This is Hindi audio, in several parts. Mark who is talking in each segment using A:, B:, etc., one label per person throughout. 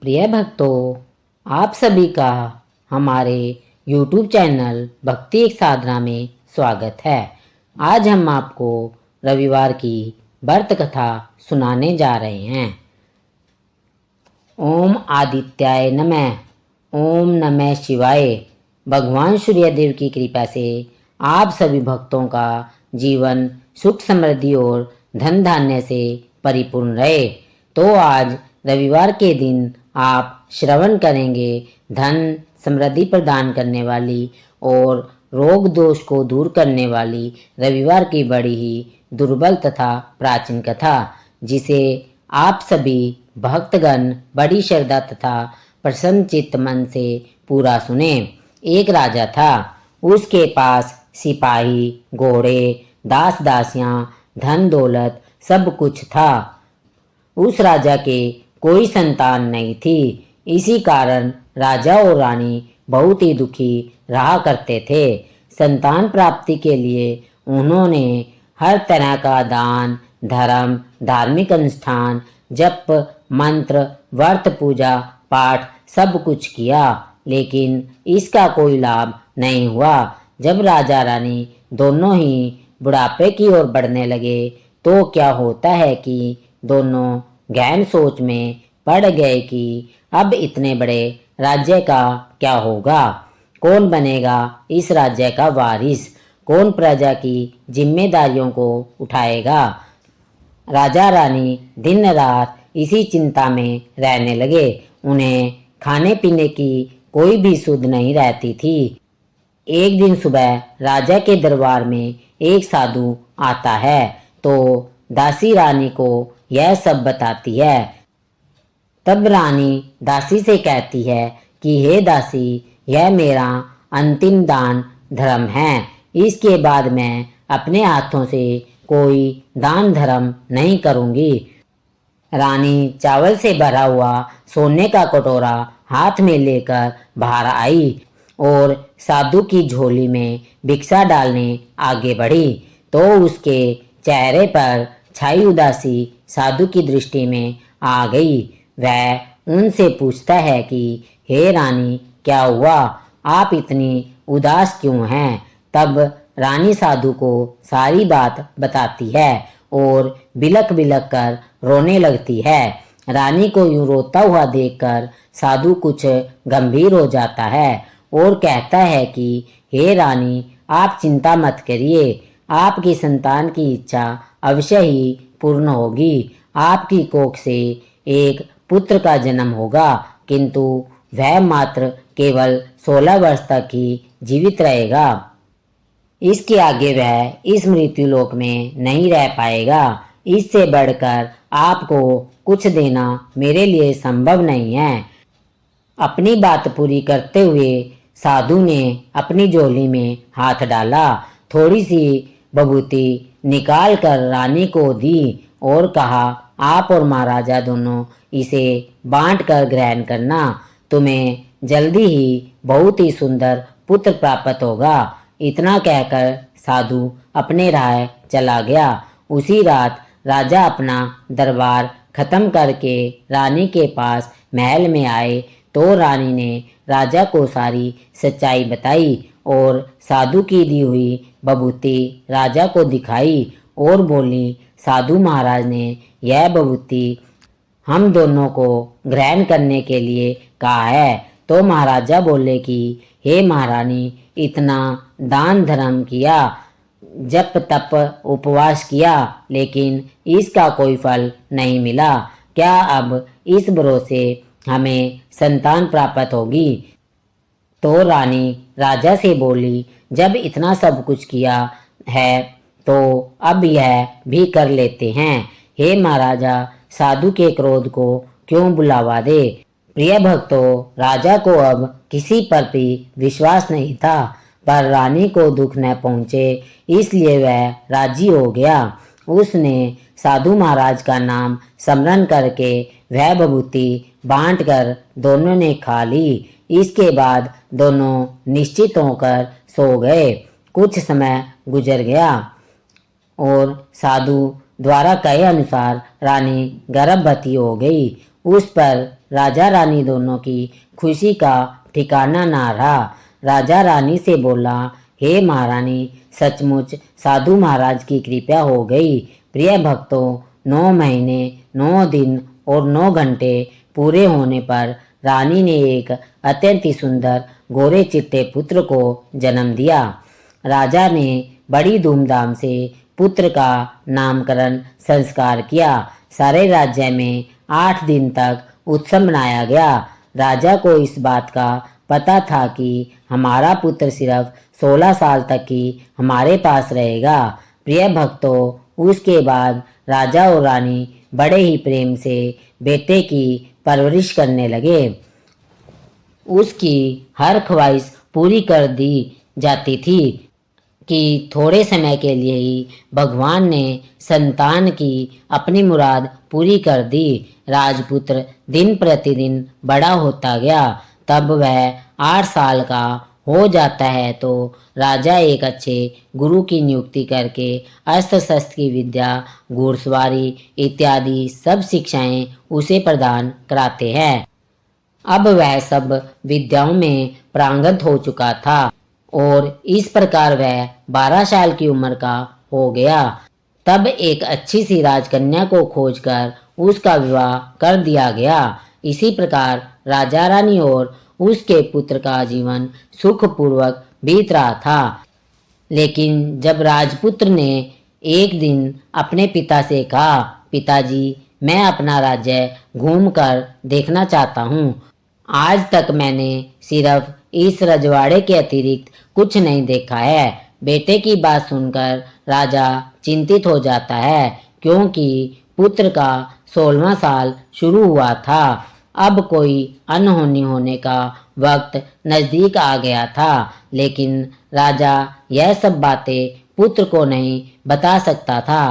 A: प्रिय भक्तों, आप सभी का हमारे YouTube चैनल भक्ति एक साधना में स्वागत है। आज हम आपको रविवार की व्रत कथा सुनाने जा रहे हैं। ओम आदित्याय नमः। ओम नमः शिवाय। भगवान सूर्यदेव की कृपा से आप सभी भक्तों का जीवन सुख समृद्धि और धन धान्य से परिपूर्ण रहे। तो आज रविवार के दिन आप श्रवण करेंगे धन समृद्धि प्रदान करने वाली और रोग दोष को दूर करने वाली रविवार की बड़ी ही दुर्बल तथा प्राचीन कथा, जिसे आप सभी भक्तगण बड़ी श्रद्धा तथा प्रसन्न चित्त मन से पूरा सुने। एक राजा था, उसके पास सिपाही, घोड़े, दास दासियां, धन दौलत सब कुछ था। उस राजा के कोई संतान नहीं थी। इसी कारण राजा और रानी बहुत ही दुखी रहा करते थे। संतान प्राप्ति के लिए उन्होंने हर तरह का दान, धर्म, धार्मिक अनुष्ठान, जप, मंत्र, व्रत, पूजा पाठ सब कुछ किया, लेकिन इसका कोई लाभ नहीं हुआ। जब राजा रानी दोनों ही बुढ़ापे की ओर बढ़ने लगे तो क्या होता है कि दोनों गहन सोच में पड़ गए कि अब इतने बड़े राज्य का क्या होगा, कौन बनेगा इस राज्य का वारिस, कौन प्रजा की जिम्मेदारियों को उठाएगा। राजा रानी दिन रात इसी चिंता में रहने लगे। उन्हें खाने पीने की कोई भी सुध नहीं रहती थी। एक दिन सुबह राजा के दरबार में एक साधु आता है तो दासी रानी को यह सब बताती है। तब रानी दासी से कहती है कि हे दासी, यह मेरा अंतिम दान धर्म है। इसके बाद मैं अपने हाथों से कोई दान धर्म नहीं करूंगी। रानी चावल से भरा हुआ सोने का कटोरा हाथ में लेकर बाहर आई और साधु की झोली में भिक्षा डालने आगे बढ़ी तो उसके चेहरे पर छाई उदासी साधु की दृष्टि में आ गई। वह उनसे पूछता है कि हे रानी, क्या हुआ, आप इतनी उदास क्यों हैं। तब रानी साधु को सारी बात बताती है और बिलक बिलक कर रोने लगती है। रानी को यूं रोता हुआ देखकर साधु कुछ गंभीर हो जाता है और कहता है कि हे रानी, आप चिंता मत करिए, आपकी संतान की इच्छा अवश्य ही पूर्ण होगी। आपकी कोख से एक पुत्र का जन्म होगा, किंतु वह मात्र केवल 16 वर्ष तक ही जीवित रहेगा। इसके आगे वह इस मृत्यु लोक में नहीं रह पाएगा। इससे बढ़कर आपको कुछ देना मेरे लिए संभव नहीं है। अपनी बात पूरी करते हुए साधु ने अपनी झोली में हाथ डाला, थोड़ी सी विभूति निकाल कर रानी को दी और कहा, आप और महाराजा दोनों इसे बांट कर ग्रहण करना। तुम्हें जल्दी ही बहुत ही सुंदर पुत्र प्राप्त होगा। इतना कहकर साधु अपने राह चला गया। उसी रात राजा अपना दरबार खत्म करके रानी के पास महल में आए तो रानी ने राजा को सारी सच्चाई बताई और साधु की दी हुई विभूति राजा को दिखाई और बोली, साधु महाराज ने यह विभूति हम दोनों को ग्रहण करने के लिए कहा है। तो महाराजा बोले कि हे महारानी, इतना दान धर्म किया, जप तप उपवास किया, लेकिन इसका कोई फल नहीं मिला। क्या अब इस भरोसे हमें संतान प्राप्त होगी। तो रानी राजा से बोली, जब इतना सब कुछ किया है तो अब यह भी कर लेते हैं। हे महाराजा, साधु के क्रोध को क्यों बुलावा दे। प्रिय भक्तों, राजा को अब किसी पर भी विश्वास नहीं था, पर रानी को दुख न पहुँचे इसलिए वह राजी हो गया। उसने साधु महाराज का नाम स्मरण करके वह विभूति बांटकर दोनों ने खा ली। इसके बाद दोनों निश्चित होकर सो गए। कुछ समय गुजर गया और साधु द्वारा कहे अनुसार रानी गर्भवती हो गई। उस पर राजा रानी दोनों की खुशी का ठिकाना ना रहा। राजा रानी से बोला, हे महारानी, सचमुच साधु महाराज की कृपा हो गई। प्रिय भक्तों, 9 महीने 9 दिन और 9 घंटे पूरे होने पर रानी ने एक अत्यंत ही सुंदर गोरे चिट्टे पुत्र को जन्म दिया। राजा ने बड़ी धूमधाम से पुत्र का नामकरण संस्कार किया। सारे राज्य में 8 दिन तक उत्सव मनाया गया। राजा को इस बात का पता था कि हमारा पुत्र सिर्फ 16 साल तक ही हमारे पास रहेगा। प्रिय भक्तों, उसके बाद राजा और रानी बड़े ही प्रेम से बेटे की परवरिश करने लगे। उसकी हर ख्वाहिश पूरी कर दी जाती थी कि थोड़े समय के लिए ही भगवान ने संतान की अपनी मुराद पूरी कर दी। राजपुत्र दिन प्रतिदिन बड़ा होता गया। तब वह 8 साल का हो जाता है तो राजा एक अच्छे गुरु की नियुक्ति करके अस्त्र शस्त्र की विद्या, घुड़सवारी इत्यादि सब शिक्षाएं उसे प्रदान कराते हैं। अब वह सब विद्याओं में पारंगत हो चुका था और इस प्रकार वह 12 साल की उम्र का हो गया। तब एक अच्छी सी राजकन्या को खोजकर उसका विवाह कर दिया गया। इसी प्रकार राजा रानी और उसके पुत्र का जीवन सुखपूर्वक बीत रहा था। लेकिन जब राजपुत्र ने एक दिन अपने पिता से कहा, पिताजी, मैं अपना राज्य घूमकर देखना चाहता हूँ। आज तक मैंने सिर्फ इस रजवाड़े के अतिरिक्त कुछ नहीं देखा है। बेटे की बात सुनकर राजा चिंतित हो जाता है, क्योंकि पुत्र का 16वां साल शुरू हुआ था। अब कोई अनहोनी होने का वक्त नज़दीक आ गया था। लेकिन राजा यह सब बातें पुत्र को नहीं बता सकता था।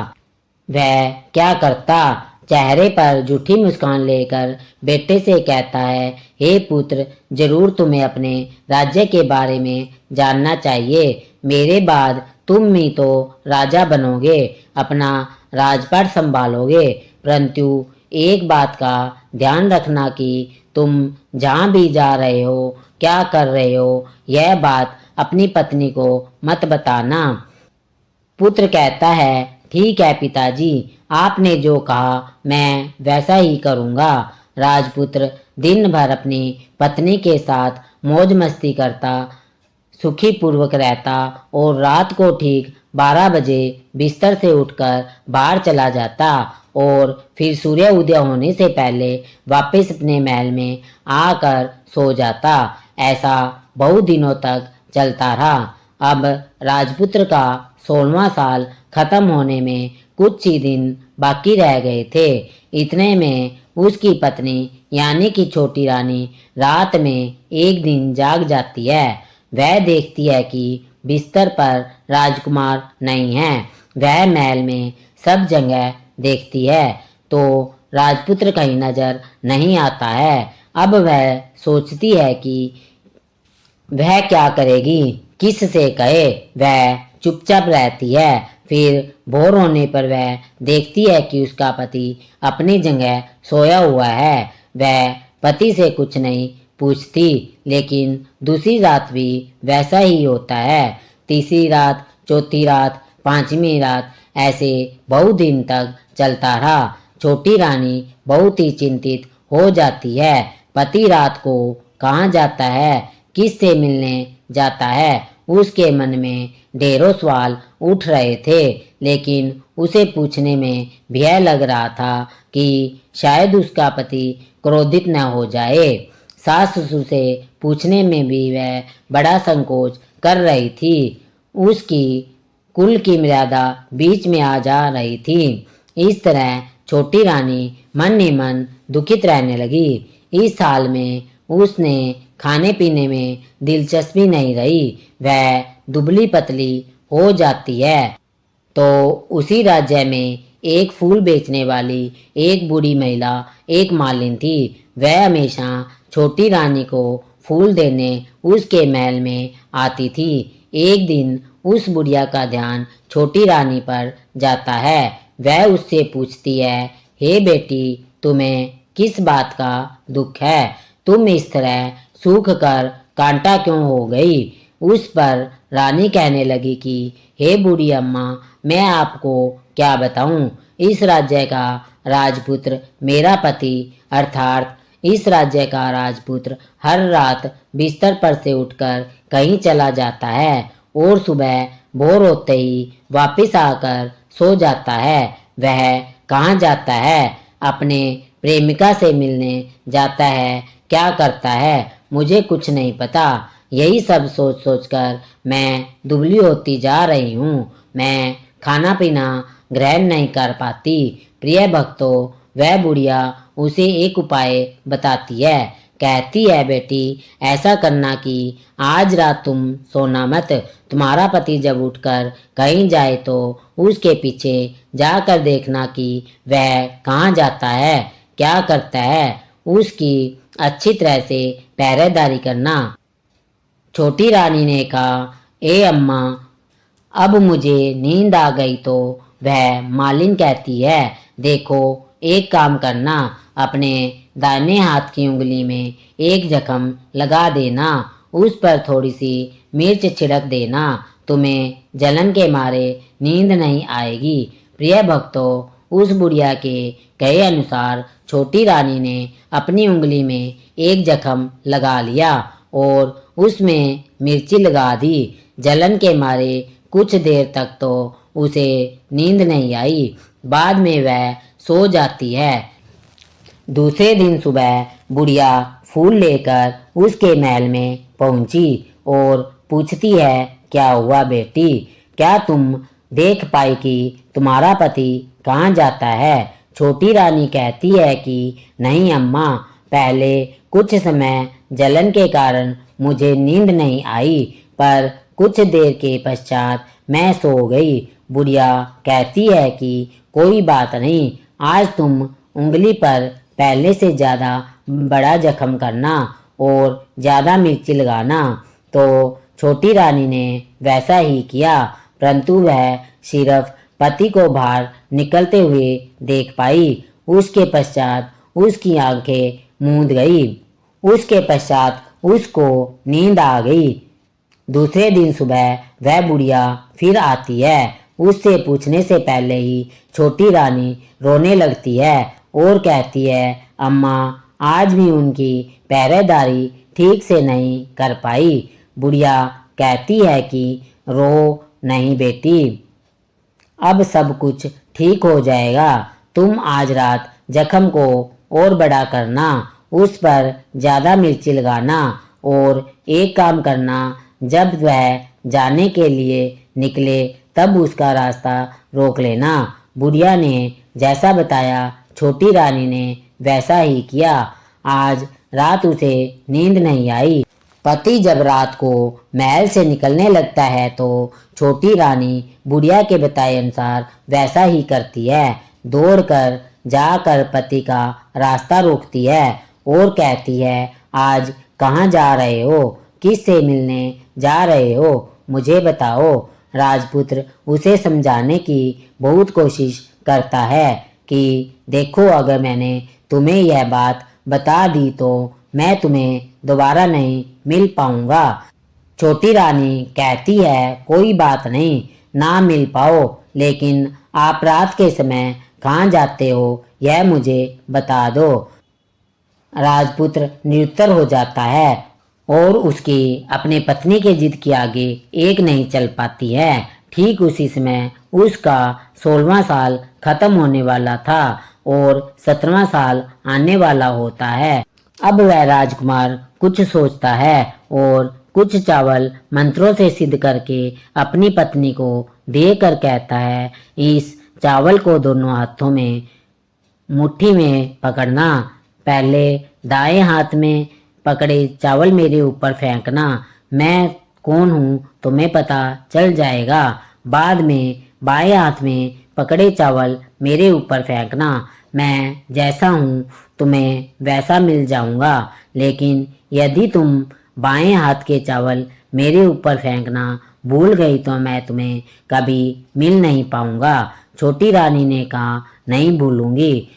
A: वह क्या करता, चेहरे पर झूठी मुस्कान लेकर बेटे से कहता है, हे पुत्र, जरूर तुम्हें अपने राज्य के बारे में जानना चाहिए। मेरे बाद तुम ही तो राजा बनोगे, अपना राजपाट संभालोगे। परंतु एक बात का ध्यान रखना कि तुम जहाँ भी जा रहे हो, क्या कर रहे हो, यह बात अपनी पत्नी को मत बताना। पुत्र कहता है, ठीक है पिताजी, आपने जो कहा मैं वैसा ही करूँगा। राजपुत्र दिन भर अपनी पत्नी के साथ मौज मस्ती करता, सुखी पूर्वक रहता और रात को ठीक 12 बजे बिस्तर से उठकर बाहर चला जाता और फिर सूर्य उदय होने से पहले वापस अपने महल में आकर सो जाता। ऐसा बहुत दिनों तक चलता रहा। अब राजपुत्र का 16वां साल खत्म होने में कुछ ही दिन बाकी रह गए थे। इतने में उसकी पत्नी यानी कि छोटी रानी रात में एक दिन जाग जाती है। वह देखती है कि बिस्तर पर राजकुमार नहीं है। वह महल में सब जगह देखती है तो राजपुत्र कहीं नजर नहीं आता है। अब वह सोचती है कि वह क्या करेगी, किस से कहे। वह चुपचाप रहती है। फिर भोर होने पर वह देखती है कि उसका पति अपनी जगह सोया हुआ है। वह पति से कुछ नहीं पूछती, लेकिन दूसरी रात भी वैसा ही होता है। तीसरी रात, चौथी रात, 5वीं रात, ऐसे बहुत दिन तक चलता रहा। छोटी रानी बहुत ही चिंतित हो जाती है। पति रात को कहाँ जाता है, किससे मिलने जाता है, उसके मन में ढेरों सवाल उठ रहे थे। लेकिन उसे पूछने में भय लग रहा था कि शायद उसका पति क्रोधित न हो जाए। सास ससुर से पूछने में भी वह बड़ा संकोच कर रही थी। उसकी कुल की मर्यादा बीच में आ जा रही थी। इस तरह छोटी रानी मन ही मन दुखित रहने लगी। इस हाल में उसने खाने पीने में दिलचस्पी नहीं रही। वह दुबली पतली हो जाती है। तो उसी राज्य में एक फूल बेचने वाली एक बूढ़ी महिला एक मालिन थी। वह हमेशा छोटी रानी को फूल देने उसके महल में आती थी। एक दिन उस बुढ़िया का ध्यान छोटी रानी पर जाता है। वह उससे पूछती है, हे बेटी, तुम्हें किस बात का दुख है? तुम इस तरह सूख कर कांटा क्यों हो गई? उस पर रानी कहने लगी कि हे बूढ़ी अम्मा, मैं आपको क्या बताऊं? इस राज्य का राजपुत्र मेरा पति अर्थात इस राज्य का राजपुत्र हर रात बिस्तर पर से उठकर कहीं चला जाता है और सुबह भोर होते ही वापस आकर सो जाता है। वह कहाँ जाता है? अपने प्रेमिका से मिलने जाता है, क्या करता है मुझे कुछ नहीं पता। यही सब सोच सोच कर मैं दुबली होती जा रही हूँ। मैं खाना पीना ग्रहण नहीं कर पाती। प्रिय भक्तों, वह बुढ़िया उसे एक उपाय बताती है। कहती है, बेटी ऐसा करना कि आज रात तुम सोना मत। तुम्हारा पति जब उठकर कहीं जाए तो उसके पीछे जाकर देखना कि वह कहाँ जाता है, क्या करता है। उसकी अच्छी तरह से पहरेदारी करना। छोटी रानी ने कहा, ए अम्मा, अब मुझे नींद आ गई। तो वह मालिन कहती है, देखो एक काम करना, अपने दाहिने हाथ की उंगली में एक जख्म लगा देना, उस पर थोड़ी सी मिर्च छिड़क देना, तुम्हें जलन के मारे नींद नहीं आएगी। प्रिय भक्तों, उस बुढ़िया के कहे अनुसार छोटी रानी ने अपनी उंगली में एक जख्म लगा लिया और उसमें मिर्ची लगा दी। जलन के मारे कुछ देर तक तो उसे नींद नहीं आई। बाद में वह सो जाती है। दूसरे दिन सुबह बुढ़िया फूल लेकर उसके महल में पहुंची और पूछती है, क्या हुआ बेटी? क्या तुम देख पाई कि तुम्हारा पति कहाँ जाता है? छोटी रानी कहती है कि नहीं अम्मा, पहले कुछ समय जलन के कारण मुझे नींद नहीं आई, पर कुछ देर के पश्चात मैं सो गई। बुढ़िया कहती है कि कोई बात नहीं, आज तुम उंगली पर पहले से ज़्यादा बड़ा जख्म करना और ज़्यादा मिर्ची लगाना। तो छोटी रानी ने वैसा ही किया, परंतु वह सिर्फ पति को बाहर निकलते हुए देख पाई। उसके पश्चात उसकी आंखें मूंद गई। उसके पश्चात उसको नींद आ गई। दूसरे दिन सुबह वह बुढ़िया फिर आती है। उससे पूछने से पहले ही छोटी रानी रोने लगती है और कहती है, अम्मा, आज भी उनकी पहरेदारी ठीक से नहीं कर पाई। बुढ़िया कहती है कि रो नहीं बेटी, अब सब कुछ ठीक हो जाएगा। तुम आज रात जख्म को और बड़ा करना, उस पर ज़्यादा मिर्ची लगाना और एक काम करना, जब वह जाने के लिए निकले तब उसका रास्ता रोक लेना। बुढ़िया ने जैसा बताया छोटी रानी ने वैसा ही किया। आज रात उसे नींद नहीं आई। पति जब रात को महल से निकलने लगता है तो छोटी रानी बुढ़िया के बताए अनुसार वैसा ही करती है। दौड़कर जाकर पति का रास्ता रोकती है और कहती है, आज कहाँ जा रहे हो? किससे मिलने जा रहे हो? मुझे बताओ। राजपुत्र उसे समझाने की बहुत कोशिश करता है कि देखो, अगर मैंने तुम्हें यह बात बता दी तो मैं तुम्हें दोबारा नहीं मिल पाऊंगा। छोटी रानी कहती है, कोई बात नहीं, ना मिल पाओ, लेकिन आप रात के समय कहाँ जाते हो यह मुझे बता दो। राजपुत्र निरुत्तर हो जाता है और उसकी अपने पत्नी के जिद के आगे एक नहीं चल पाती है। ठीक उसी समय उसका 16वां साल खत्म होने वाला था और 17वां साल आने वाला होता है। अब वह राजकुमार कुछ सोचता है और कुछ चावल मंत्रों से सिद्ध करके अपनी पत्नी को देकर कहता है, इस चावल को दोनों हाथों में मुट्ठी में पकड़ना। पहले दाएं हाथ में पकड़े चावल मेरे ऊपर फेंकना। मैं कौन हूँ तुम्हें पता चल जाएगा। बाद में बाएं हाथ में पकड़े चावल मेरे ऊपर फेंकना। मैं जैसा हूँ तुम्हें वैसा मिल जाऊंगा, लेकिन यदि तुम बाएं हाथ के चावल मेरे ऊपर फेंकना भूल गई तो मैं तुम्हें कभी मिल नहीं पाऊंगा। छोटी रानी ने कहा, नहीं भूलूंगी।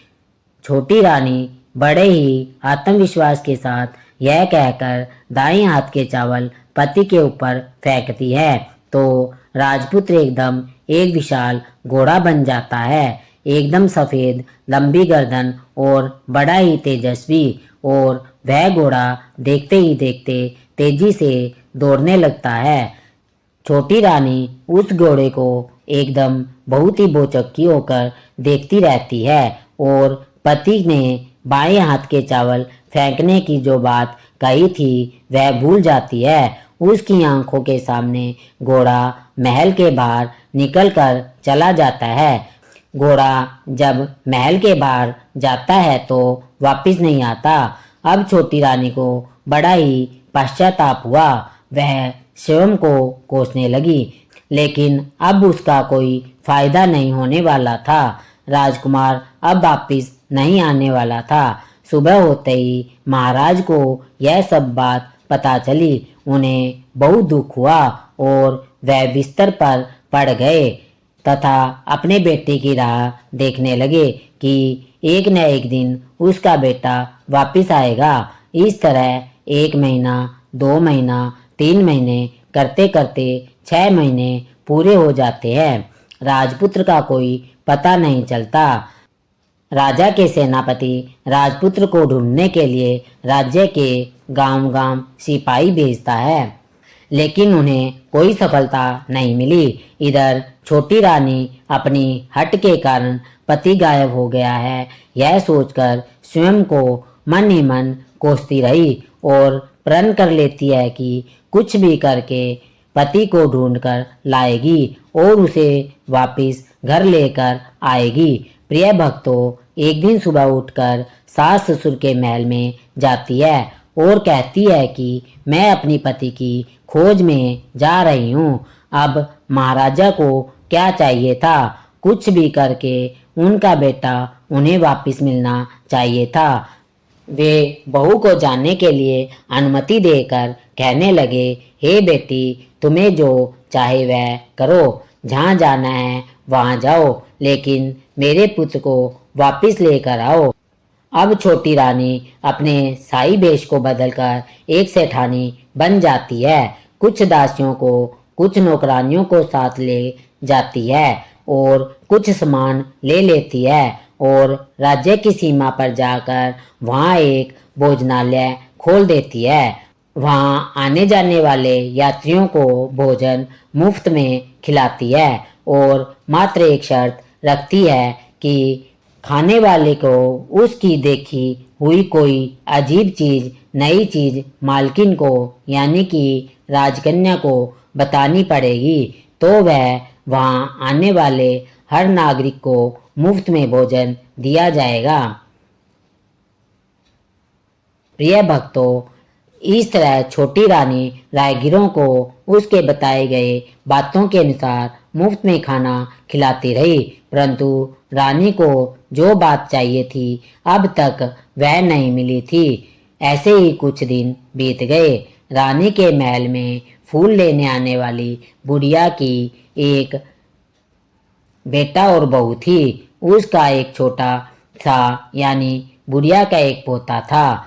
A: छोटी रानी बड़े ही आत्मविश्वास के साथ यह कहकर दाएं हाथ के चावल पति के ऊपर फेंकती है तो राजपुत्र एकदम एक विशाल घोड़ा बन जाता है, एकदम सफेद, लंबी गर्दन और बड़ा ही तेजस्वी। और वह घोड़ा देखते ही देखते तेजी से दौड़ने लगता है। छोटी रानी उस घोड़े को एकदम बहुत ही भौचक्की होकर देखती रहती है और पति ने बाएं हाथ के चावल फेंकने की जो बात कही थी वह भूल जाती है। उसकी आंखों के सामने घोड़ा महल के बाहर निकलकर चला जाता है। घोड़ा जब महल के बाहर जाता है तो वापस नहीं आता। अब छोटी रानी को बड़ा ही पश्चाताप हुआ। वह स्वयं को कोसने लगी, लेकिन अब उसका कोई फायदा नहीं होने वाला था। राजकुमार अब वापिस नहीं आने वाला था। सुबह होते ही महाराज को यह सब बात पता चली। उन्हें बहुत दुख हुआ और वह बिस्तर पर पड़ गए तथा अपने बेटे की राह देखने लगे कि एक न एक दिन उसका बेटा वापिस आएगा। इस तरह 1 महीना, 2 महीना, 3 महीने करते करते 6 महीने पूरे हो जाते हैं। राजपुत्र का कोई पता नहीं चलता। राजा के सेनापति राजपुत्र को ढूंढने के लिए राज्य के गांव-गांव सिपाही भेजता है, लेकिन उन्हें कोई सफलता नहीं मिली। इधर छोटी रानी अपनी हट के कारण पति गायब हो गया है यह सोचकर स्वयं को मन ही मन कोसती रही और प्रण कर लेती है कि कुछ भी करके पति को ढूंढकर लाएगी और उसे वापस घर लेकर आएगी। प्रिय भक्तों, एक दिन सुबह उठकर सास ससुर के महल में जाती है और कहती है कि मैं अपनी पति की खोज में जा रही हूँ। अब महाराजा को क्या चाहिए था? कुछ भी करके उनका बेटा उन्हें वापस मिलना चाहिए था। वे बहू को जाने के लिए अनुमति देकर कहने लगे, हे बेटी, तुम्हें जो चाहे वह करो, जहाँ जाना है वहाँ जाओ, लेकिन मेरे पुत्र को वापस लेकर आओ। अब छोटी रानी अपने शाही वेश को बदलकर एक सेठानी बन जाती है। कुछ दासियों को, कुछ नौकरानियों को साथ ले जाती है और कुछ सामान ले लेती है और राज्य की सीमा पर जाकर वहाँ एक भोजनालय खोल देती है। वहाँ आने जाने वाले यात्रियों को भोजन मुफ्त में खिलाती है और मात्र एक शर्त रखती है कि खाने वाले को उसकी देखी हुई कोई अजीब चीज, नई चीज मालकिन को यानी कि राजकन्या को बतानी पड़ेगी, तो वह वहाँ आने वाले हर नागरिक को मुफ्त में भोजन दिया जाएगा। प्रिय भक्तों, इस तरह छोटी रानी राहगीरों को उसके बताए गए बातों के अनुसार मुफ्त में खाना खिलाती रही, परंतु रानी को जो बात चाहिए थी अब तक वह नहीं मिली थी। ऐसे ही कुछ दिन बीत गए। रानी के महल में फूल लेने आने वाली बुढ़िया की एक बेटा और बहू थी। उसका एक छोटा सा यानी बुढ़िया का एक पोता था।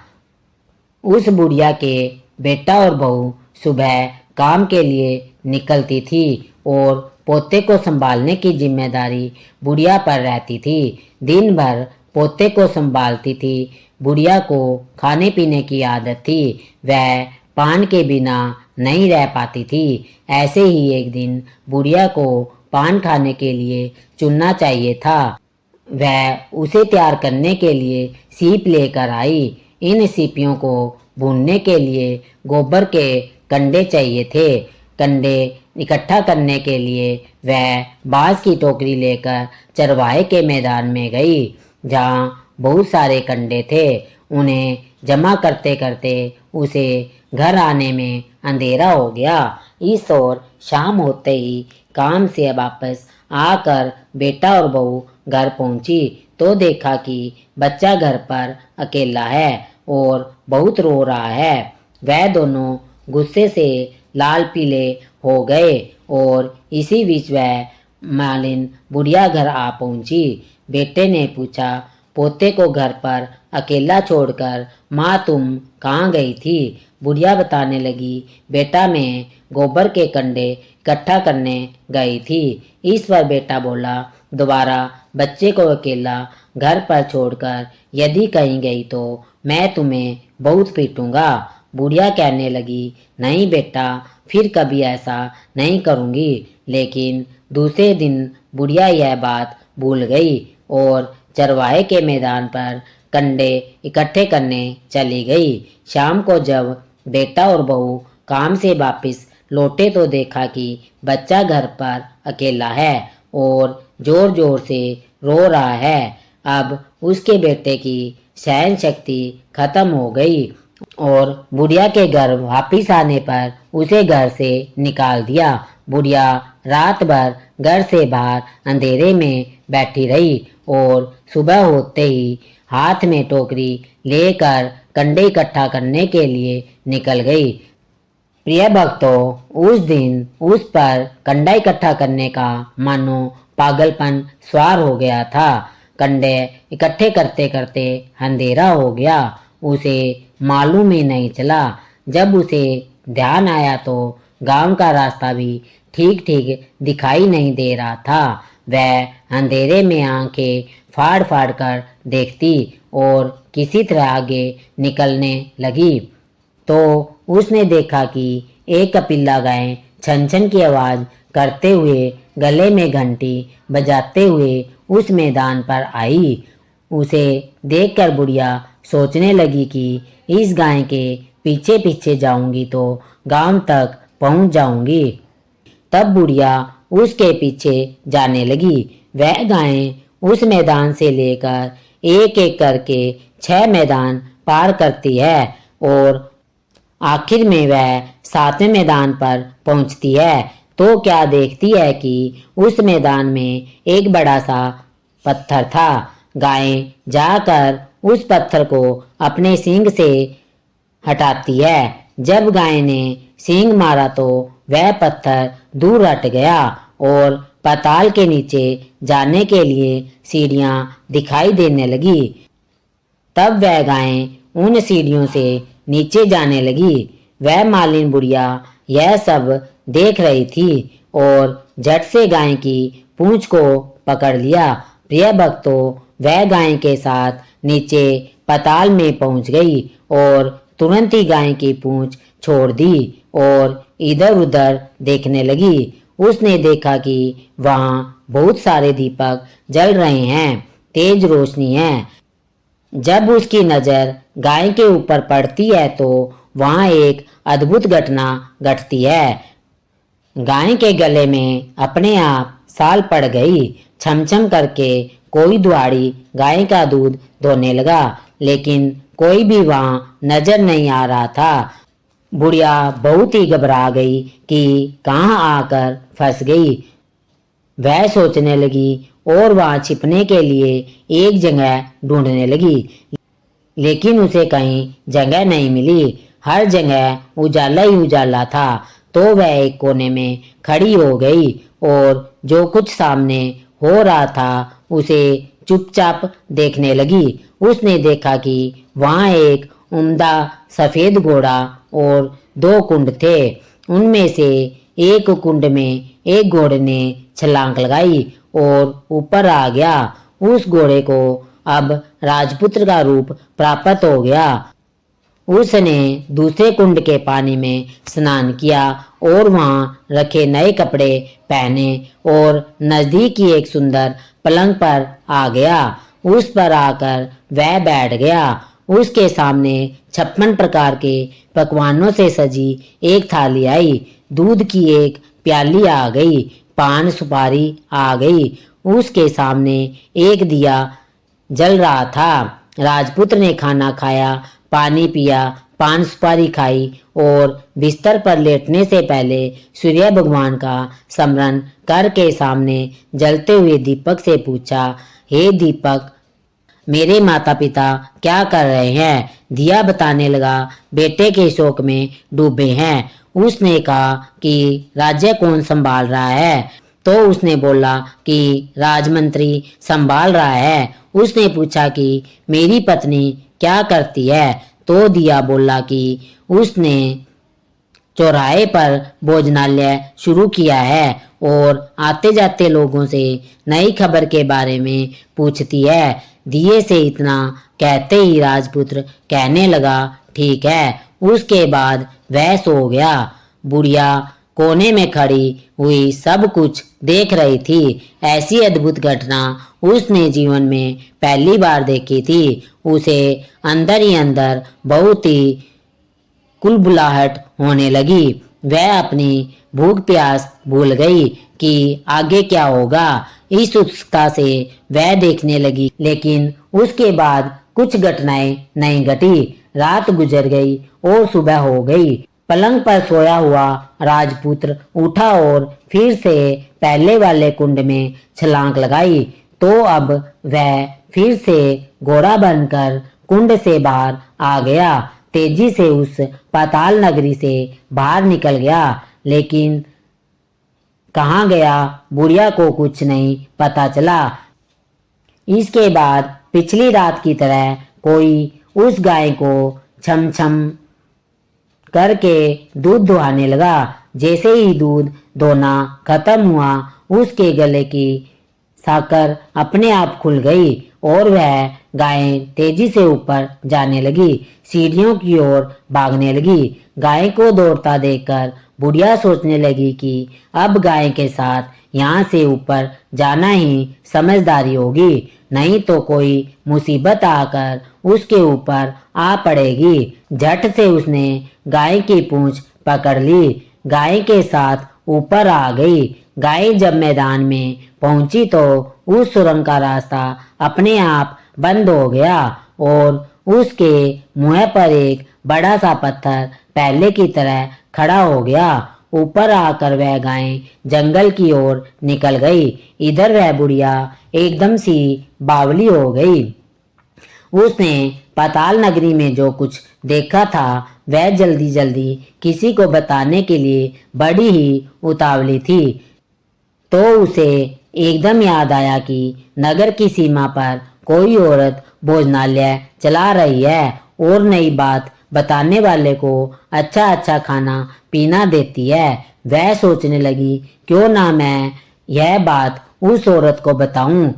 A: उस बुढ़िया के बेटा और बहू सुबह काम के लिए निकलती थी और पोते को संभालने की जिम्मेदारी बुढ़िया पर रहती थी। दिन भर पोते को संभालती थी। बुढ़िया को खाने पीने की आदत थी, वह पान के बिना नहीं रह पाती थी। ऐसे ही एक दिन बुढ़िया को पान खाने के लिए चुनना चाहिए था। वह उसे तैयार करने के लिए सीप लेकर आई। इन सीपियों को भूनने के लिए गोबर के कंडे चाहिए थे। कंडे इकट्ठा करने के लिए वह बांस की टोकरी लेकर चरवाहे के मैदान में गई, जहाँ बहुत सारे कंडे थे। उन्हें जमा करते करते उसे घर आने में अंधेरा हो गया। इस ओर शाम होते ही काम से वापस आकर बेटा और बहू घर पहुंची तो देखा कि बच्चा घर पर अकेला है और बहुत रो रहा है। वह दोनों गुस्से से लाल पीले हो गए और इसी बीच वह मालिन बुढ़िया घर आ पहुंची। बेटे ने पूछा, पोते को घर पर अकेला छोड़कर माँ तुम कहाँ गई थी? बुढ़िया बताने लगी, बेटा मैं गोबर के कंडे इकट्ठा करने गई थी। इस पर बेटा बोला, दोबारा बच्चे को अकेला घर पर छोड़कर यदि कहीं गई तो मैं तुम्हें बहुत पीटूंगा। बुढ़िया कहने लगी, नहीं बेटा, फिर कभी ऐसा नहीं करूँगी। लेकिन दूसरे दिन बुढ़िया यह बात भूल गई और चरवाहे के मैदान पर कंडे इकट्ठे करने चली गई। शाम को जब बेटा और बहू काम से वापस लौटे तो देखा कि बच्चा घर पर अकेला है और जोर जोर से रो रहा है। अब उसके बेटे की सहन शक्ति खत्म हो गई और बुढ़िया के घर वापिस आने पर उसे घर से निकाल दिया। बुढ़िया रात भर घर से बाहर अंधेरे में बैठी रही और सुबह होते ही हाथ में टोकरी लेकर कंडे इकट्ठा करने के लिए निकल गई। प्रिय भक्तों, उस दिन उस पर कंडा इकट्ठा करने का मानो पागलपन सवार हो गया था। कंडे इकट्ठे करते करते अंधेरा हो गया। उसे मालूम ही नहीं चला। जब उसे ध्यान आया तो गांव का रास्ता भी ठीक ठीक दिखाई नहीं दे रहा था। वह अंधेरे में आंखें फाड़ फाड़ कर देखती और किसी तरह आगे निकलने लगी तो उसने देखा कि एक कपिला गाय छन छन की आवाज़ करते हुए गले में घंटी बजाते हुए उस मैदान पर आई। उसे देखकर बुढ़िया सोचने लगी कि इस गाय के पीछे पीछे जाऊंगी तो गांव तक पहुंच जाऊंगी। तब बुढ़िया उसके पीछे जाने लगी। वह गाय उस मैदान से लेकर एक एक करके 6 मैदान पार करती है और आखिर में वह 7वें मैदान पर पहुंचती है तो क्या देखती है कि उस मैदान में एक बड़ा सा पत्थर था। गाय जाकर उस पत्थर को अपने सींग से हटाती है। जब गाय ने सींग मारा तो वह पत्थर दूर हट गया और पाताल के नीचे जाने के लिए सीढ़ियां दिखाई देने लगी। तब वह गाय उन सीढ़ियों से नीचे जाने लगी। वह मालिन बुढ़िया यह सब देख रही थी और झट से गाय की पूंछ को पकड़ लिया। प्रिय भक्तों, वह गाय के साथ नीचे पाताल में पहुंच गई और तुरंत ही गाय की पूंछ छोड़ दी और इधर उधर देखने लगी। उसने देखा कि वहां बहुत सारे दीपक जल रहे हैं, तेज रोशनी है। जब उसकी नज़र गाय के ऊपर पड़ती है तो वहां एक अद्भुत घटना घटती है। गाय के गले में अपने आप साल पड़ गई। छमछम करके कोई दुआड़ी गाय का दूध धोने लगा, लेकिन कोई भी वहां नजर नहीं आ रहा था। बुढ़िया बहुत ही घबरा गई कि कहाँ आकर फंस गई। वह सोचने लगी और वहां छिपने के लिए एक जगह ढूंढने लगी, लेकिन उसे कहीं जगह नहीं मिली। हर जगह उजाला ही उजाला था तो वह एक कोने में खड़ी हो गई और जो कुछ सामने हो रहा था उसे चुपचाप देखने लगी। उसने देखा कि वहां एक उम्दा सफेद घोड़ा और 2 कुंड थे। उनमें से एक कुंड में एक घोड़े ने छलांग लगाई और ऊपर आ गया। उस घोड़े को अब राजपुत्र का रूप प्राप्त हो गया। उसने दूसरे कुंड के पानी में स्नान किया और वहां रखे नए कपड़े पहने और नजदीक ही एक सुंदर पलंग पर आ गया। उस पर आकर वह बैठ गया। उसके सामने 56 प्रकार के पकवानों से सजी एक थाली आई। दूध की एक प्याली आ गई, पान सुपारी आ गई। उसके सामने एक दिया जल रहा था। राजपुत्र ने खाना खाया, पानी पिया, पान सुपारी खाई और बिस्तर पर लेटने से पहले सूर्य भगवान का स्मरण करके सामने जलते हुए दीपक से पूछा, हे दीपक, मेरे माता पिता क्या कर रहे हैं? दिया बताने लगा, बेटे के शोक में डूबे हैं। उसने कहा कि राज्य कौन संभाल रहा है? तो उसने बोला कि राजमंत्री संभाल रहा है। उसने पूछा कि मेरी पत्नी क्या करती है, तो दिया बोला कि उसने चौराहे पर भोजनालय शुरू किया है और आते जाते लोगों से नई खबर के बारे में पूछती है। दिए से इतना कहते ही राजपुत्र कहने लगा, ठीक है। उसके बाद वह सो गया। बुढ़िया कोने में खड़ी हुई सब कुछ देख रही थी। ऐसी अद्भुत घटना उसने जीवन में पहली बार देखी थी। उसे अंदर ही अंदर बहुत ही कुलबुलाहट होने लगी। वह अपनी भूख प्यास भूल गई कि आगे क्या होगा। इस उत्सुकता से वह देखने लगी, लेकिन उसके बाद कुछ घटनाएं नहीं घटी। रात गुजर गई और सुबह हो गई। पलंग पर सोया हुआ राजपुत्र उठा और फिर से पहले वाले कुंड में छलांग लगाई। तो अब वह फिर से घोड़ा बनकर कुंड से बाहर आ गया। तेजी से उस पाताल नगरी से बाहर निकल गया, लेकिन कहाँ गया बुढ़िया को कुछ नहीं पता चला। इसके बाद पिछली रात की तरह कोई उस गाय को छम छम करके दूध दुहाने लगा। जैसे ही दूध दोना खत्म हुआ, उसके गले की साकर अपने आप खुल गई और वह गाय तेजी से ऊपर जाने लगी, सीढ़ियों की ओर भागने लगी। गाय को दौड़ता देखकर बुढ़िया सोचने लगी कि अब गाय के साथ यहाँ से ऊपर जाना ही समझदारी होगी, नहीं तो कोई मुसीबत आकर उसके ऊपर आ पड़ेगी। झट से उसने गाय की पूंछ पकड़ ली, गाय के साथ ऊपर आ गई। गाय जब मैदान में पहुंची तो उस सुरंग का रास्ता अपने आप बंद हो गया और उसके मुंह पर एक बड़ा सा पत्थर पहले की तरह खड़ा हो गया। ऊपर आकर वह गाय जंगल की ओर निकल गई। इधर वह बुढ़िया एकदम सी बावली हो गई। उसने पाताल नगरी में जो कुछ देखा था वह जल्दी जल्दी किसी को बताने के लिए बड़ी ही उतावली थी। तो उसे एकदम याद आया कि नगर की सीमा पर कोई औरत भोजनालय चला रही है और नई बात बताने वाले को अच्छा अच्छा खाना पीना देती है। वह सोचने लगी, क्यों ना मैं यह बात उस औरत को बताऊं।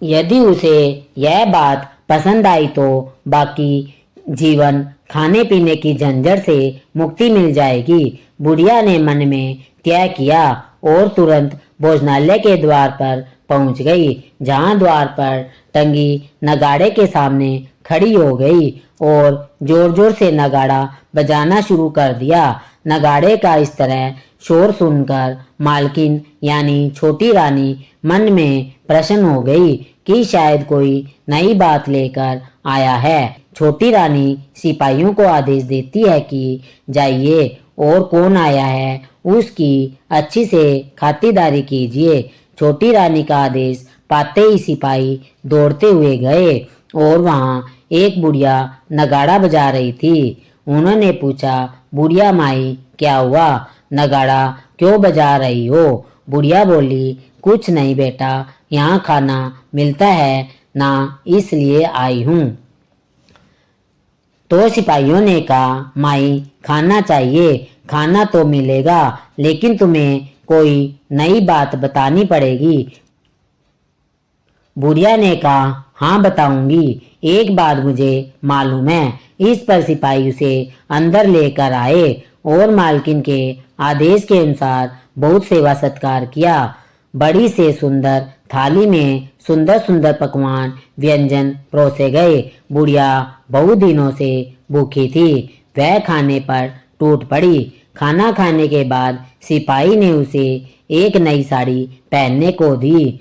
A: यदि उसे यह बात पसंद आई तो बाकी जीवन खाने पीने की झंझट से मुक्ति मिल जाएगी। बुढ़िया ने मन में तय किया और तुरंत भोजनालय के द्वार पर पहुंच गई, जहां द्वार पर टंगी नगाड़े के सामने खड़ी हो गई और जोर जोर से नगाड़ा बजाना शुरू कर दिया। नगाड़े का इस तरह शोर सुनकर मालकिन यानी छोटी रानी मन में प्रसन्न हो गई कि शायद कोई नई बात लेकर आया है। छोटी रानी सिपाहियों को आदेश देती है कि जाइए और कौन आया है उसकी अच्छी से खातिरदारी कीजिए। छोटी रानी का आदेश पाते ही सिपाही दौड़ते हुए गए और वहां एक बुढ़िया नगाड़ा बजा रही थी। उन्होंने पूछा, बुढ़िया माई क्या हुआ, नगाड़ा क्यों बजा रही हो? बुढ़िया बोली, कुछ नहीं बेटा, यहाँ खाना मिलता है ना, इसलिए आई हूँ। तो सिपाहियों ने कहा, माई खाना चाहिए, खाना तो मिलेगा, लेकिन तुम्हें कोई नई बात बतानी पड़ेगी। बुढ़िया ने कहा, हाँ बताऊंगी, एक बात मुझे मालूम है। इस पर सिपाही उसे अंदर लेकर आए और मालकिन के आदेश के अनुसार बहुत सेवा सत्कार किया। बड़ी से सुंदर थाली में सुंदर सुंदर पकवान व्यंजन परोसे गए। बुढ़िया बहुत दिनों से भूखी थी, वह खाने पर टूट पड़ी। खाना खाने के बाद सिपाही ने उसे एक नई साड़ी पहनने को दी।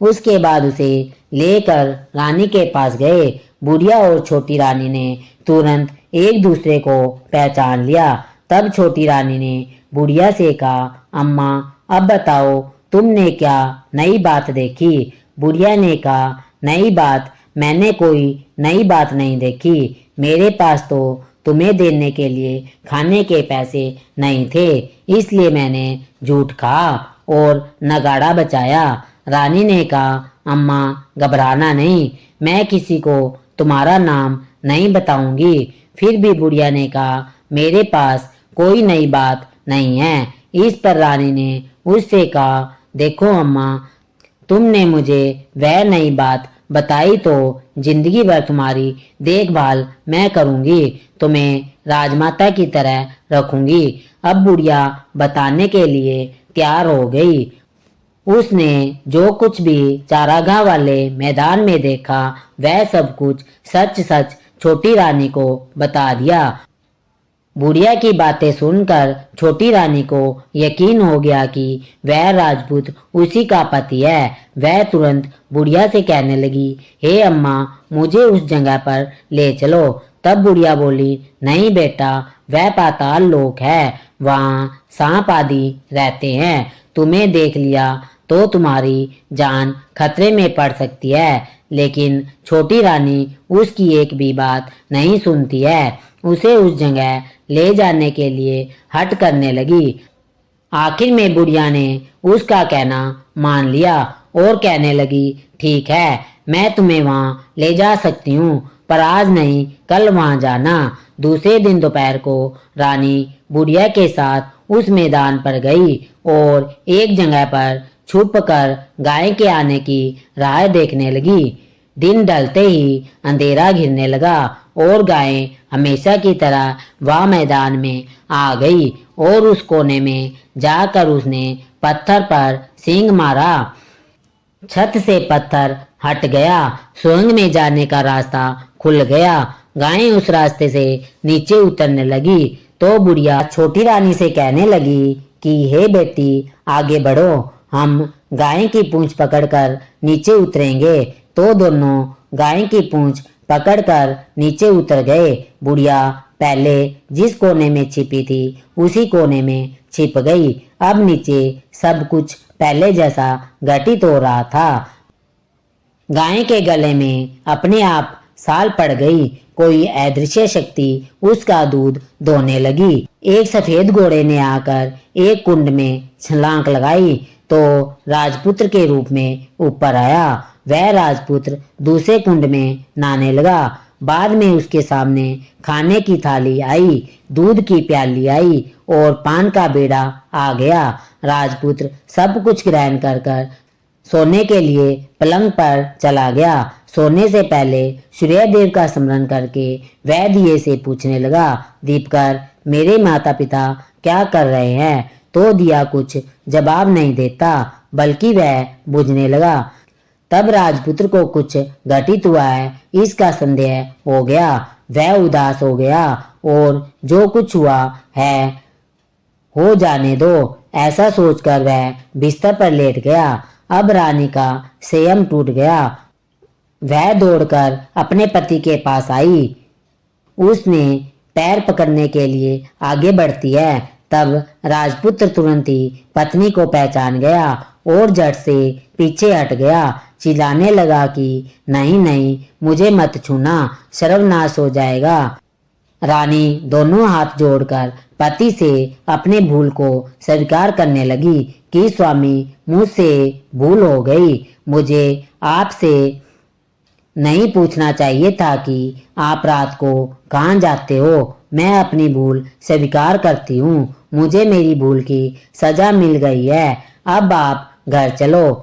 A: उसके बाद उसे लेकर रानी के पास गए। बुढ़िया और छोटी रानी ने तुरंत एक दूसरे को पहचान लिया। तब छोटी रानी ने बुढ़िया से कहा, अम्मा अब बताओ तुमने क्या नई बात देखी? बुढ़िया ने कहा, नई बात? मैंने कोई नई बात नहीं देखी। मेरे पास तो तुम्हें देने के लिए खाने के पैसे नहीं थे, इसलिए मैंने झूठ कहा और नगाड़ा बचाया। रानी ने कहा, अम्मा घबराना नहीं, मैं किसी को तुम्हारा नाम नहीं बताऊंगी। फिर भी बुढ़िया ने कहा, मेरे पास कोई नई बात नहीं है। इस पर रानी ने उससे कहा, देखो अम्मा, तुमने मुझे वह नई बात बताई तो जिंदगी भर तुम्हारी देखभाल मैं करूंगी, तुम्हें राजमाता की तरह रखूंगी। अब बुढ़िया बताने के लिए तैयार हो गई। उसने जो कुछ भी चारागाह वाले मैदान में देखा वह सब कुछ सच सच छोटी रानी को बता दिया। बुढ़िया की बातें सुनकर छोटी रानी को यकीन हो गया कि वह राजपूत उसी का पति है। वह तुरंत बुढ़िया से कहने लगी, हे अम्मा, मुझे उस जगह पर ले चलो। तब बुढ़िया बोली, नहीं बेटा, वह पाताल लोक है, वहाँ सांप आदि रहते हैं, तुम्हें देख लिया तो तुम्हारी जान खतरे में पड़ सकती है। लेकिन छोटी रानी उसकी एक भी बात नहीं सुनती है। उसे उस जगह ले जाने के लिए हट करने लगी। आखिर में बुढ़िया ने उसका कहना मान लिया और कहने लगी, ठीक है, मैं तुम्हें वहाँ ले जा सकती हूँ, पर आज नहीं, कल वहाँ जाना। दूसरे दिन दोपहर को रानी बुढ़िया के साथ उस मैदान पर गई और एक जगह पर छुप कर गाय के आने की राह देखने लगी। दिन ढलते ही अंधेरा घिरने लगा और गायें हमेशा की तरह वह मैदान में आ गई और उस कोने में जाकर उसने पत्थर पर सींग मारा। छत से पत्थर हट गया, सुरंग में जाने का रास्ता खुल गया। गायें उस रास्ते से नीचे उतरने लगी तो बुढ़िया छोटी रानी से कहने लगी कि हे बेटी, आगे बढ़ो, हम गाय की पूंछ पकड़कर नीचे उतरेंगे। तो दोनों गाय की पूंछ पकड़कर नीचे उतर गए। बुढ़िया पहले जिस कोने में छिपी थी उसी कोने में छिप गई। अब नीचे सब कुछ पहले जैसा घटित हो रहा था। गाय के गले में अपने आप साल पड़ गई। कोई अदृश्य शक्ति उसका दूध दोहने लगी। एक सफेद घोड़े ने आकर एक कुंड में छलांग लगाई तो राजपुत्र के रूप में ऊपर आया। वह राजपुत्र दूसरे कुंड में नहाने लगा। बाद में उसके सामने खाने की थाली आई, दूध की प्याली आई और पान का बेड़ा आ गया। राजपुत्र सब कुछ ग्रहण कर कर सोने के लिए पलंग पर चला गया। सोने से पहले सूर्यदेव का स्मरण करके वह दिए से पूछने लगा, दीपकर, मेरे माता पिता क्या कर रहे हैं? तो दिया कुछ जवाब नहीं देता, बल्कि वह बुझने लगा। तब राजपुत्र को कुछ घटित हुआ है इसका संदेह हो गया। वह उदास हो गया और जो कुछ हुआ है हो जाने दो, ऐसा सोचकर वह बिस्तर पर लेट गया। अब रानी का संयम टूट गया। वह दौड़कर अपने पति के पास आई। उसने पैर पकड़ने के लिए आगे बढ़ती है। तब राजपुत्र तुरंत ही पत्नी को पहचान गया और झट से पीछे हट गया। चिल्लाने लगा कि नहीं नहीं, मुझे मत छूना, सर्वनाश हो जाएगा। रानी दोनों हाथ जोड़कर पति से अपने भूल को स्वीकार करने लगी कि स्वामी, मुझसे भूल हो गई। मुझे आपसे नहीं पूछना चाहिए था कि आप रात को कहाँ जाते हो। मैं अपनी भूल स्वीकार करती हूँ। मुझे मेरी भूल की सजा मिल गई है। अब आप घर चलो।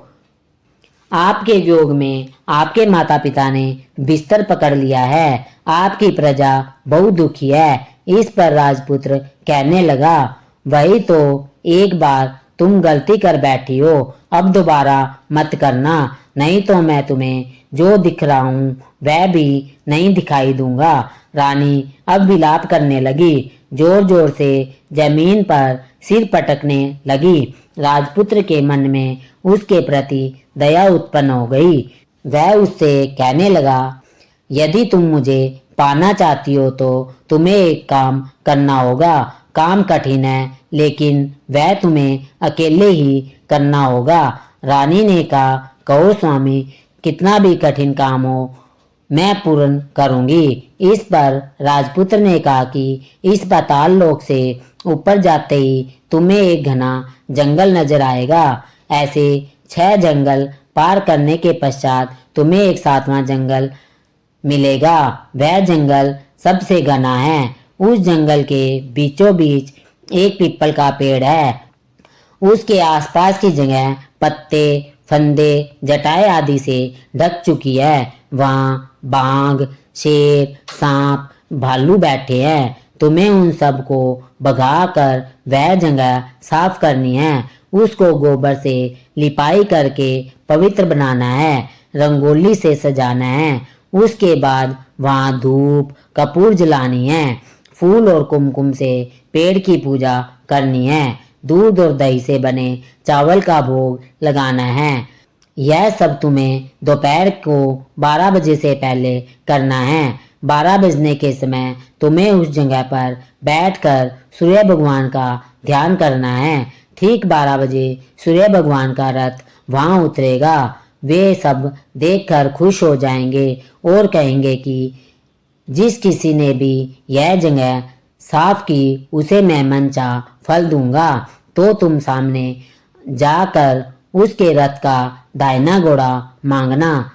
A: आपके वियोग में आपके माता पिता ने बिस्तर पकड़ लिया है। आपकी प्रजा बहुत दुखी है। इस पर राजपुत्र कहने लगा, वही तो, एक बार तुम गलती कर बैठी हो, अब दोबारा मत करना, नहीं तो मैं तुम्हें जो दिख रहा हूँ वह भी नहीं दिखाई दूंगा। रानी अब विलाप करने लगी, जोर जोर से जमीन पर सिर पटकने लगी। राजपुत्र के मन में उसके प्रति दया उत्पन्न हो गई। वह उससे कहने लगा, यदि तुम मुझे पाना चाहती हो तो तुम्हें एक काम करना होगा। काम कठिन है, लेकिन वह तुम्हें अकेले ही करना होगा। रानी ने कहा, कहो स्वामी, कितना भी कठिन काम हो मैं पूर्ण करूंगी। इस पर राजपुत्र ने कहा कि इस पाताल लोक से ऊपर जाते ही तुम्हें एक घना जंगल नजर आएगा। ऐसे 6 जंगल पार करने के पश्चात तुम्हें एक 7वां जंगल मिलेगा। वह जंगल सबसे घना है। उस जंगल के बीचों बीच एक पीपल का पेड़ है। उसके आसपास की जगह पत्ते, फंदे, जटाएं आदि से ढक चुकी है। वहाँ बाघ, शेर, सांप, भालू बैठे हैं। तुम्हें उन सब को भगाकर वह जगह साफ करनी है। उसको गोबर से लिपाई करके पवित्र बनाना है। रंगोली से सजाना है। उसके बाद वहाँ धूप कपूर जलानी है। फूल और कुमकुम से पेड़ की पूजा करनी है। दूध और दही से बने चावल का भोग लगाना है। यह सब तुम्हें दोपहर को 12 बजे से पहले करना है। 12 बजने के समय तुम्हें उस जगह पर बैठकर सूर्य भगवान का ध्यान करना है। ठीक 12 बजे सूर्य भगवान का रथ वहाँ उतरेगा। वे सब देखकर खुश हो जाएंगे और कहेंगे कि जिस किसी ने भी यह जगह साफ की उसे मैं मनचा फल दूंगा। तो तुम सामने जाकर उसके रथ का दाहिना घोड़ा मांगना,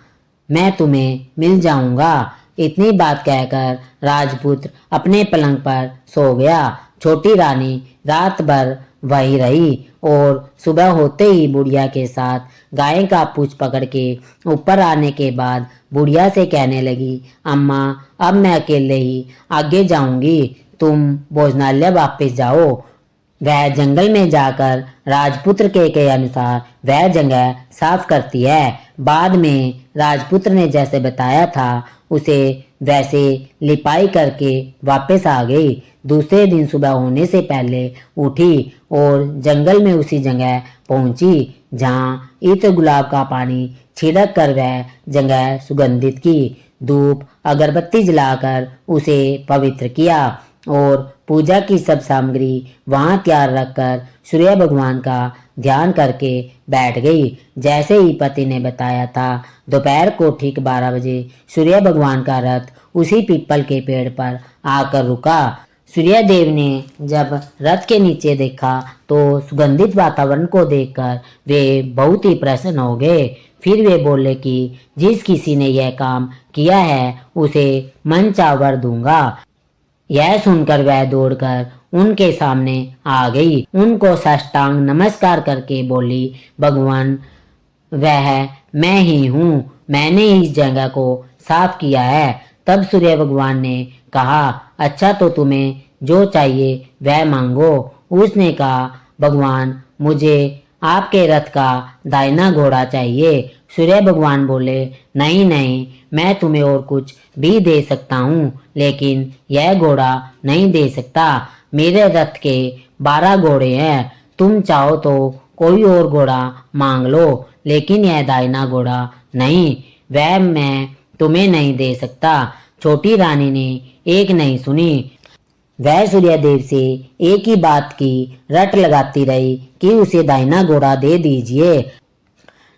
A: मैं तुम्हें मिल जाऊंगा। इतनी बात कहकर राजपुत्र अपने पलंग पर सो गया। छोटी रानी रात भर वही रही और सुबह होते ही बुढ़िया के साथ गाय का पूंछ पकड़ के ऊपर आने के बाद बुढ़िया से कहने लगी, अम्मा अब मैं अकेले ही आगे जाऊंगी, तुम भोजनालय वापस जाओ। वह जंगल में जाकर राजपुत्र के अनुसार वह जगह साफ करती है। बाद में राजपुत्र ने जैसे बताया था उसे वैसे लिपाई करके वापस आ गई। दूसरे दिन सुबह होने से पहले उठी और जंगल में उसी जगह पहुंची जहाँ इत्र गुलाब का पानी छिड़क कर वह जगह सुगंधित की। धूप अगरबत्ती जलाकर उसे पवित्र किया और पूजा की सब सामग्री वहां तैयार रखकर सूर्य भगवान का ध्यान करके बैठ गई। जैसे ही पति ने बताया था दोपहर को ठीक 12 बजे सूर्य भगवान का रथ उसी पीपल के पेड़ पर आकर रुका। सूर्य देव ने जब रथ के नीचे देखा तो सुगंधित वातावरण को देखकर वे बहुत ही प्रसन्न हो गए। फिर वे बोले कि जिस किसी ने यह काम किया है उसे मन चावर दूंगा। यह सुनकर वह दौड़कर उनके सामने आ गई। उनको साष्टांग नमस्कार करके बोली, भगवान वह मैं ही हूँ, मैंने इस जगह को साफ किया है। तब सूर्य भगवान ने कहा, अच्छा तो तुम्हें जो चाहिए वह मांगो। उसने कहा, भगवान मुझे आपके रथ का दाहिना घोड़ा चाहिए। सूर्य भगवान बोले, नहीं नहीं, मैं तुम्हें और कुछ भी दे सकता हूँ लेकिन यह घोड़ा नहीं दे सकता। मेरे रथ के 12 घोड़े हैं, तुम चाहो तो कोई और घोड़ा मांग लो लेकिन यह दाहिना घोड़ा नहीं, वह मैं तुम्हें नहीं दे सकता। छोटी रानी ने एक नहीं सुनी। वह सूर्यदेव से एक ही बात की रट लगाती रही कि उसे दाहिना घोड़ा दे दीजिए,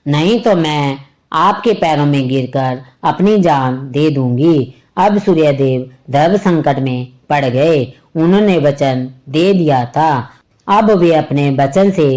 A: नहीं तो मैं आपके पैरों में गिरकर अपनी जान दे दूंगी। अब सूर्यदेव धर्म संकट में पड़ गए। उन्होंने वचन दे दिया था, अब वे अपने वचन से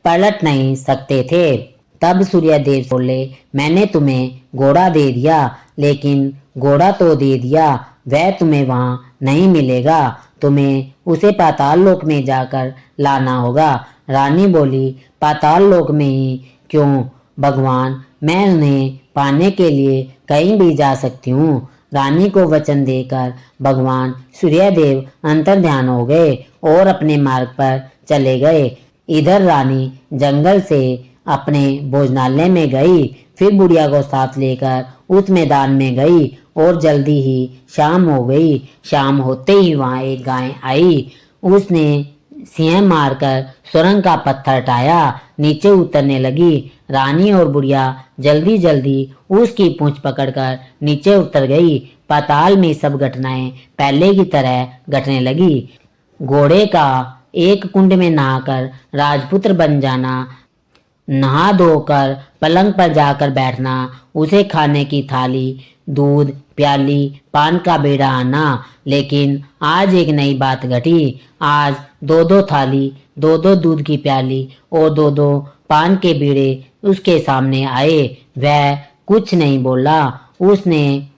A: पलट नहीं सकते थे। तब सूर्यदेव बोले, मैंने तुम्हें घोड़ा दे दिया लेकिन घोड़ा तो दे दिया, वह तुम्हें वहां नहीं मिलेगा, तुम्हें उसे पाताल लोक में जाकर लाना होगा। रानी बोली, पाताल लोक में ही क्यों भगवान, मैं उन्हें पाने के लिए कहीं भी जा सकती हूँ। रानी को वचन देकर भगवान सूर्यदेव अंतर्ध्यान हो गए और अपने मार्ग पर चले गए। इधर रानी जंगल से अपने भोजनालय में गई, फिर बुढ़िया को साथ लेकर उस मैदान में गई और जल्दी ही शाम हो गई। शाम होते ही वहां एक गाय आई। उसने सिंह मारकर सुरंग का पत्थर हटाया, नीचे उतरने लगी। रानी और बुढ़िया जल्दी जल्दी उसकी पूंछ पकड़कर नीचे उतर गई। पाताल में सब घटनाएं पहले की तरह घटने लगी। घोड़े का एक कुंड में नहाकर राजपुत्र बन जाना, नहा धोकर पलंग पर जाकर बैठना, उसे खाने की थाली, दूध प्याली, पान का बेड़ा आना। लेकिन आज एक नई बात घटी। आज 2-2 थाली, 2-2 दूध की प्याली और 2-2 पान के बीड़े उसके सामने आए। वह कुछ नहीं बोला। उसने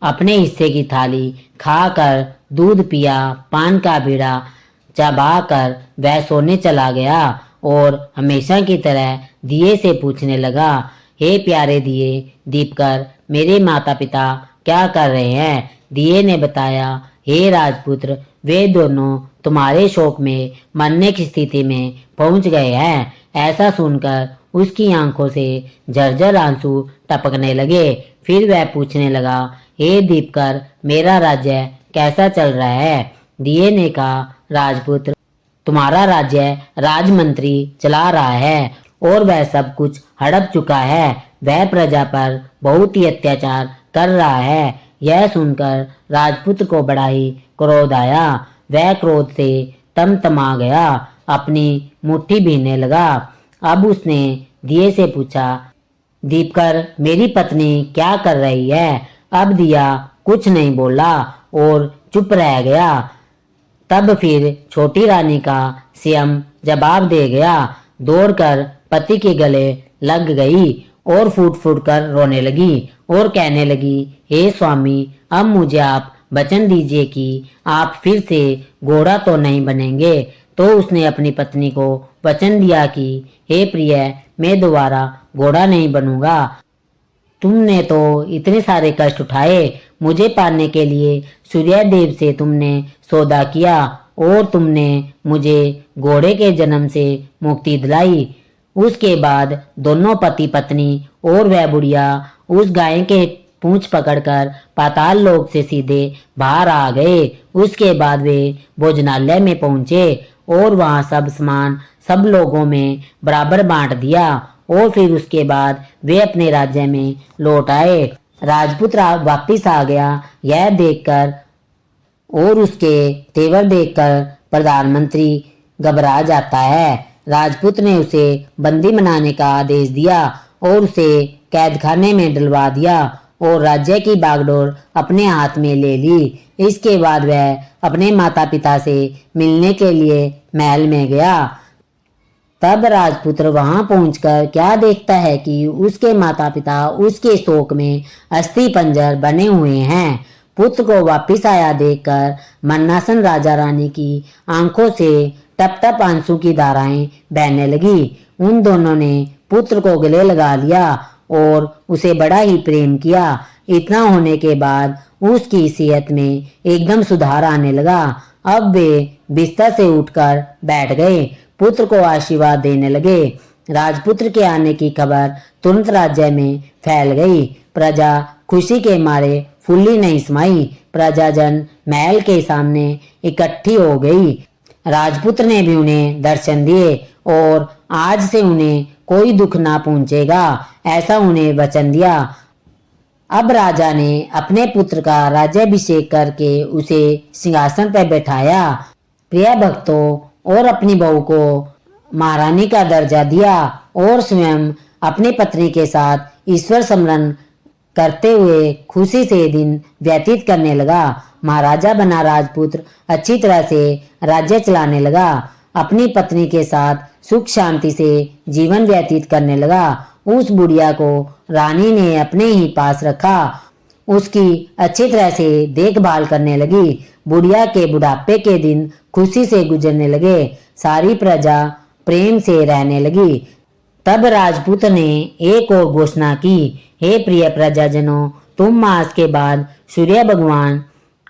A: अपने हिस्से की थाली खाकर दूध पिया, पान का बीड़ा चबाकर वह सोने चला गया और हमेशा की तरह दिए से पूछने लगा, हे प्यारे दिए, दीपकर, मेरे माता पिता क्या कर रहे हैं? दिए ने बताया, हे राजपुत्र, वे दोनों तुम्हारे शोक में मरने की स्थिति में पहुंच गए हैं। ऐसा सुनकर उसकी आंखों से झरझर आंसू टपकने लगे। फिर वह पूछने लगा, हे दीपकर, मेरा राज्य कैसा चल रहा है? दिए ने कहा, राजपुत्र, तुम्हारा राज्य राजमंत्री चला रहा है और वह सब कुछ हड़प चुका है। वह प्रजा पर बहुत ही अत्याचार कर रहा है। यह सुनकर राजपुत्र को बड़ा ही क्रोध आया। वह क्रोध से तमतमा गया, अपनी मुट्ठी भीनने लगा। अब उसने दिए से पूछा, दीपकर, मेरी पत्नी क्या कर रही है? अब दिया कुछ नहीं बोला और चुप रह गया। तब फिर छोटी रानी का स्वयं जवाब दे गया। दौड़कर पति के गले लग गई और फूट फूट कर रोने लगी और कहने लगी, हे स्वामी, अब मुझे आप वचन दीजिए कि आप फिर से घोड़ा तो नहीं बनेंगे। तो उसने अपनी पत्नी को वचन दिया कि हे प्रिय, मैं दोबारा घोड़ा नहीं बनूंगा। तुमने तो इतने सारे कष्ट उठाए, मुझे पाने के लिए सूर्यदेव से तुमने सौदा किया और तुमने मुझे घोड़े के जन्म से मुक्ति दिलाई। उसके बाद दोनों पति पत्नी और वह बुढ़िया उस गाय के पूंछ पकड़कर पाताल लोक से सीधे बाहर आ गए। उसके बाद वे भोजनालय में पहुंचे और वहां सब सामान सब लोगों में बराबर बांट दिया और फिर उसके बाद वे अपने राज्य में लौट आए। राजपुत्र वापिस आ गया। यह देखकर और उसके तेवर देखकर प्रधानमंत्री घबरा जाता है। राजपूत ने उसे बंदी बनाने का आदेश दिया और उसे कैदखाने में डलवा दिया और राज्य की बागडोर अपने हाथ में ले ली। इसके बाद वह अपने माता पिता से मिलने के लिए महल में गया। तब राजपुत्र वहां पहुंचकर क्या देखता है कि उसके माता पिता उसके शोक में अस्थि पंजर बने हुए हैं। पुत्र को वापिस आया देखकर मन्नासन राजा रानी की आंखों से टप टप आंसू की धाराएं बहने लगी। उन दोनों ने पुत्र को गले लगा लिया और उसे बड़ा ही प्रेम किया। इतना होने के बाद उसकी सेहत में एकदम सुधार आने लगा। अब वे बिस्तर से उठकर बैठ गए, पुत्र को आशीर्वाद देने लगे। राजपुत्र के आने की खबर तुरंत राज्य में फैल गई। प्रजा खुशी के मारे फुल्ली नहीं समाई। प्रजाजन महल के सामने इकट्ठी हो गई। राजपुत्र ने भी उन्हें दर्शन दिए और आज से उन्हें कोई दुख ना पहुंचेगा, ऐसा उन्हें वचन दिया। अब राजा ने अपने पुत्र का राज्याभिषेक करके उसे सिंहासन पर बैठाया। प्रिय भक्तों, और अपनी बहू को महारानी का दर्जा दिया और स्वयं अपनी पत्नी के साथ ईश्वर स्मरण करते हुए खुशी से दिन व्यतीत करने लगा। महाराजा बना राजपुत्र अच्छी तरह से राज्य चलाने लगा। अपनी पत्नी के साथ सुख शांति से जीवन व्यतीत करने लगा। उस बुढ़िया को रानी ने अपने ही पास रखा, उसकी अच्छी तरह से देखभाल करने लगी। बुढ़िया के बुढ़ापे के दिन खुशी से गुजरने लगे। सारी प्रजा प्रेम से रहने लगी। तब राजपूत ने एक और घोषणा की, हे प्रिय प्रजाजनों, तुम मास के बाद सूर्य भगवान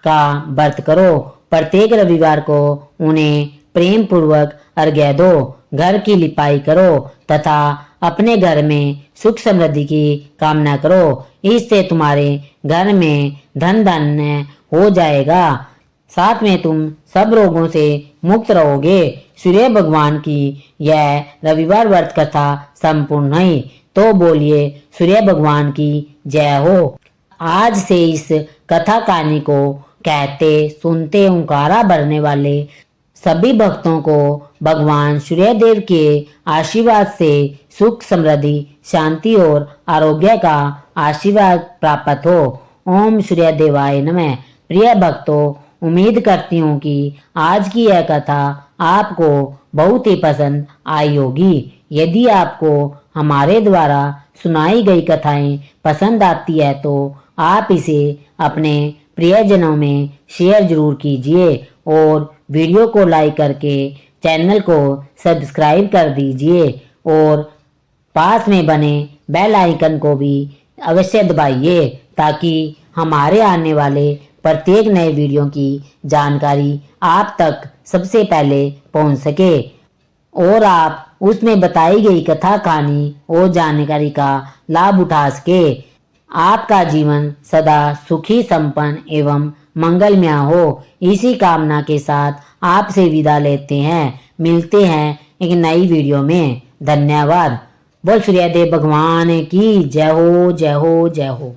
A: का व्रत करो। प्रत्येक रविवार को उन्हें प्रेम पूर्वक अर्घ्य दो, घर की लिपाई करो तथा अपने घर में सुख समृद्धि की कामना करो। इससे तुम्हारे घर में धन धान्य हो जाएगा, साथ में तुम सब रोगों से मुक्त रहोगे। सूर्य भगवान की यह रविवार व्रत कथा संपूर्ण है, तो बोलिए सूर्य भगवान की जय हो। आज से इस कथा कहानी को कहते सुनते ओंकारा भरने वाले सभी भक्तों को भगवान सूर्यदेव के आशीर्वाद से सुख समृद्धि शांति और आरोग्य का आशीर्वाद प्राप्त हो। ओम सूर्यदेवाय नमः। प्रिय भक्तों, उम्मीद करती हूँ कि आज की यह कथा आपको बहुत ही पसंद आई होगी। यदि आपको हमारे द्वारा सुनाई गई कथाएं पसंद आती है तो आप इसे अपने प्रियजनों में शेयर जरूर कीजिए और वीडियो को लाइक करके चैनल को सब्सक्राइब कर दीजिए और पास में बने बेल आइकन को भी अवश्य दबाइए ताकि हमारे आने वाले प्रत्येक नए वीडियो की जानकारी आप तक सबसे पहले पहुंच सके और आप उसमें बताई गई कथा कहानी और जानकारी का लाभ उठा सके। आपका जीवन सदा सुखी संपन्न एवं मंगलमय हो, इसी कामना के साथ आपसे विदा लेते हैं। मिलते हैं एक नई वीडियो में। धन्यवाद। बोल सूर्यदेव भगवान की जय हो, जय हो, जय हो।